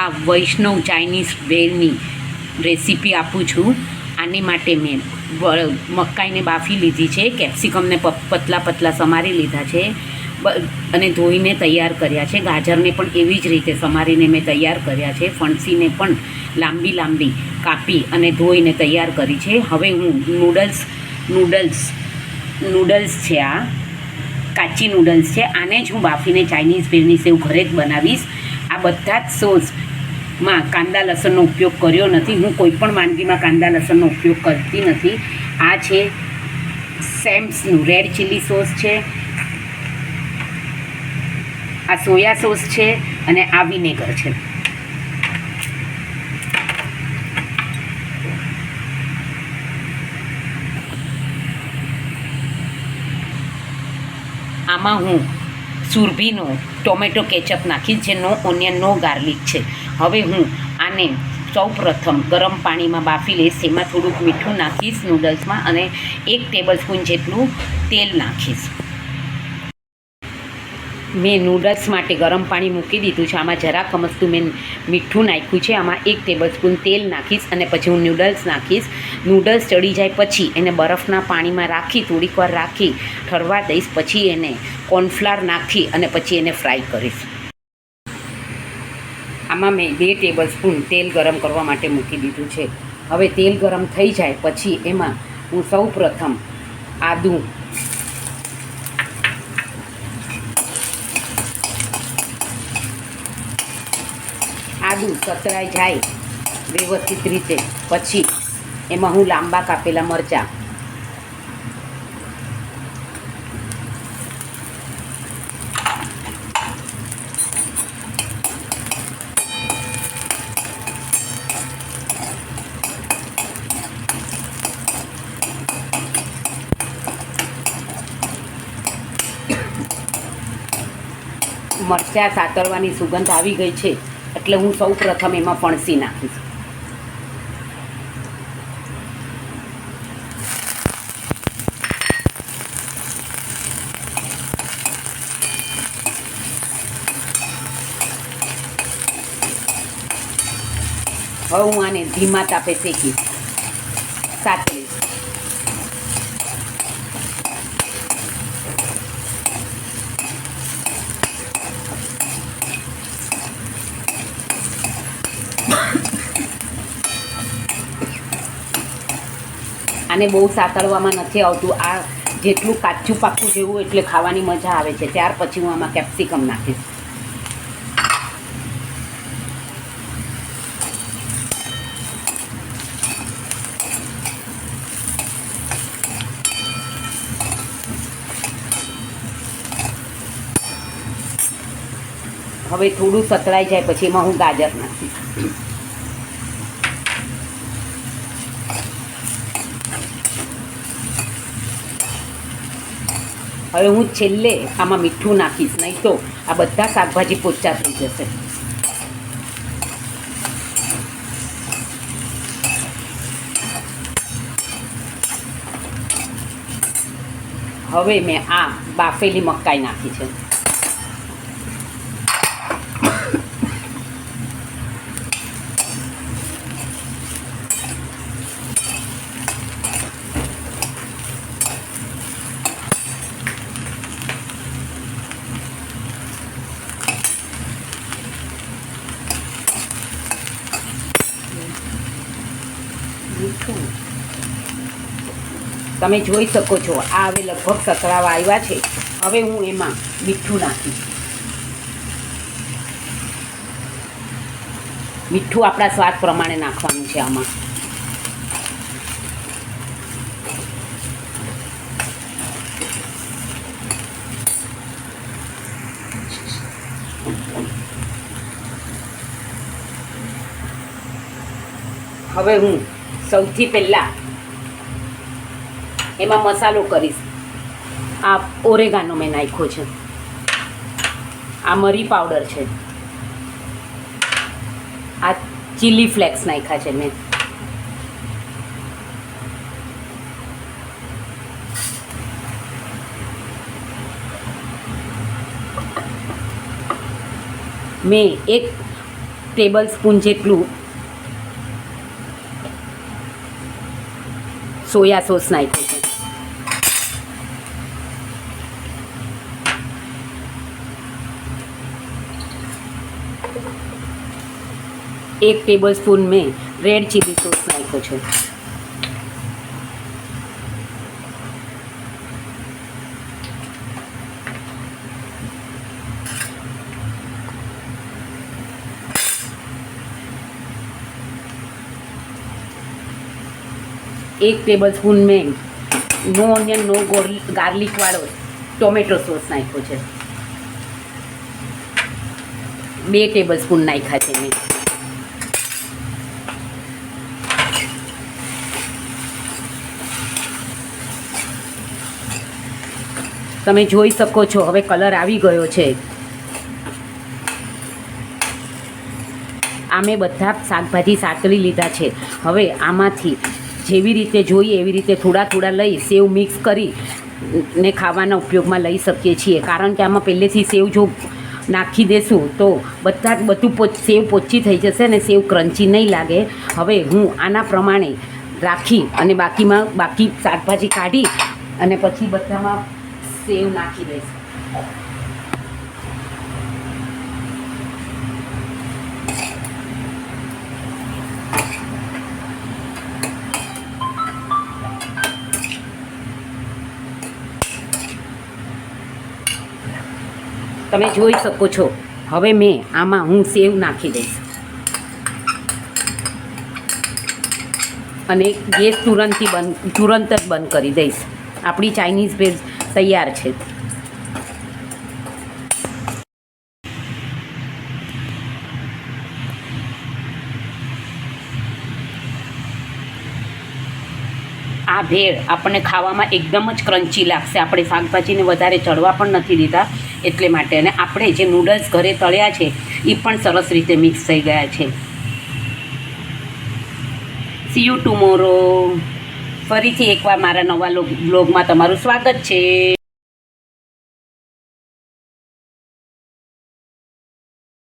આ વૈષ્ણવ Chinese ભેળની recipe આપું છું. આની માટે મેં મકાઈને બાફી લીધી છે, કેપ્સિકમને પતલા પતલા સમારી લીધા છે અને ધોઈને તૈયાર કર્યા છે. ગાજરને પણ એવી જ રીતે સમારીને મેં તૈયાર કર્યા છે. ફણસીને પણ લાંબી લાંબી કાપી અને ધોઈને તૈયાર કરી છે. હવે હું નૂડલ્સ છે, આ કાચી નૂડલ્સ છે, આને જ હું બાફીને ચાઇનીઝ ભેળની સેવ ઘરે જ બનાવીશ. આ બધા જ સોસમાં કાંદા લસણનો ઉપયોગ કર્યો નથી. હું કોઈ પણ વાનગીમાં કાંદા લસણનો ઉપયોગ કરતી નથી. આ છે સેમ્સનું રેડ ચીલી સોસ છે, આ સોયા સોસ છે અને આ વિનેગર છે. આમાં હું સુરભીનો ટોમેટો કેચઅપ નાખીશ, જે નો ઓનિયન નો ગાર્લિક છે. હવે હું આને સૌપ્રથમ ગરમ પાણીમાં બાફી લઈશ. એમાં થોડુંક મીઠું નાખીશ નૂડલ્સમાં અને 1 ટેબલ સ્પૂન જેટલું તેલ નાખીશ. મેં નૂડલ્સ માટે ગરમ પાણી મૂકી દીધું છે. આમાં જરાક અમસ્તું મેં મીઠું નાખ્યું છે. આમાં 1 ટેબલ સ્પૂન તેલ નાખીશ અને પછી હું નૂડલ્સ નાખીશ. નૂડલ્સ ચડી જાય પછી એને બરફના પાણીમાં રાખી થોડીક વાર રાખી ઠરવા દઈશ. પછી એને કોર્નફ્લાવર નાખી અને પછી એને ફ્રાય કરીશ. આમાં મેં 2 ટેબલ સ્પૂન તેલ ગરમ કરવા માટે મૂકી દીધું છે. હવે તેલ ગરમ થઈ જાય પછી એમાં હું સૌપ્રથમ આદું, સતરાઈ જાય વ્યવસ્થિત રીતે પછી એમાં હું લાંબા કાપેલા મરચાં, મરચાં સાતળવાની સુગંધ આવી ગઈ છે એટલે હું સૌ પ્રથમ એમાં ફણસી નાખીશ. હવે હું આને ધીમા તાપે શેકીશ, સાતળીશ. આને બહુ સાતળવામાં નથી આવતું. આ જેટલું કાચું પાકું જેવું એટલે ખાવાની મજા આવે છે. ત્યાર પછી હું આમાં કેપ્સિકમ નાખીશ. હવે થોડું સતળાઈ જાય પછી એમાં હું ગાજર નાખીશ. હવે હું છેલ્લે આમાં મીઠું નાખીશ, નહીં તો આ બધા શાકભાજી પોચા થઈ જશે. હવે મેં આ બાફેલી મકાઈ નાખી છે. તમે જોઈ શકો છો આ હવે લગભગ સતરાવા આવ્યા છે. હવે હું એમાં મીઠું નાખીશ. મીઠું આપણા સ્વાદ પ્રમાણે નાખવાનું છે આમાં. હવે હું સૌથી પહેલાં એમાં મસાલો કરીશ. આ ઓરેગાનો મેં નાખ્યો છે, આ મરી પાવડર છે, આ ચીલી ફ્લેક્સ નાખ્યા છે મેં, મેં 1 ટેબલ સ્પૂન જેટલું સોયા સોસ નાખ્યું છે. 1 ટેબલ સ્પૂન મેં રેડ ચીલી સોસ નાખ્યો છે. એક ટેબલ સ્પૂન મેં નો ઓનિયન નો ગાર્લિક વાળો ટોમેટો સોસ નાખ્યો છે. 2 ટેબલ સ્પૂન નાખ્યા છે મેં. તમે જોઈ શકો છો હવે કલર આવી ગયો છે. આ મેં બધા શાકભાજી સાતળી લીધા છે. હવે આમાંથી જેવી રીતે જોઈએ એવી રીતે થોડા થોડા લઈ સેવ મિક્સ કરી ને ખાવાના ઉપયોગમાં લઈ શકીએ છીએ. કારણ કે આમાં પહેલેથી સેવ જો નાખી દેશું તો બધું સેવ પોચી થઈ જશે ને સેવ ક્રન્ચી નહીં લાગે. હવે હું આના પ્રમાણે રાખી અને બાકી શાકભાજી કાઢી અને પછી બધામાં સેવ નાખી દઈશ. તમે જોઈ શકો છો હવે આમાં હું સેવ નાખી દઈશ અને ગેસ તુરંત જ બંધ કરી દઈશ. આપણી ચાઇનીઝ ભેળ તૈયાર છે. આ ભેળ આપણને ખાવામાં એકદમ જ ક્રન્ચી લાગશે. આપણે શાકભાજીને વધારે ચડવા પણ નથી દીધા એટલે માટે. અને આપણે જે નૂડલ્સ ઘરે તળ્યા છે એ પણ સરસ રીતે મિક્સ થઈ ગયા છે. C you tomorrow. ફરીથી એકવાર મારા નવા બ્લોગમાં તમારું સ્વાગત છે.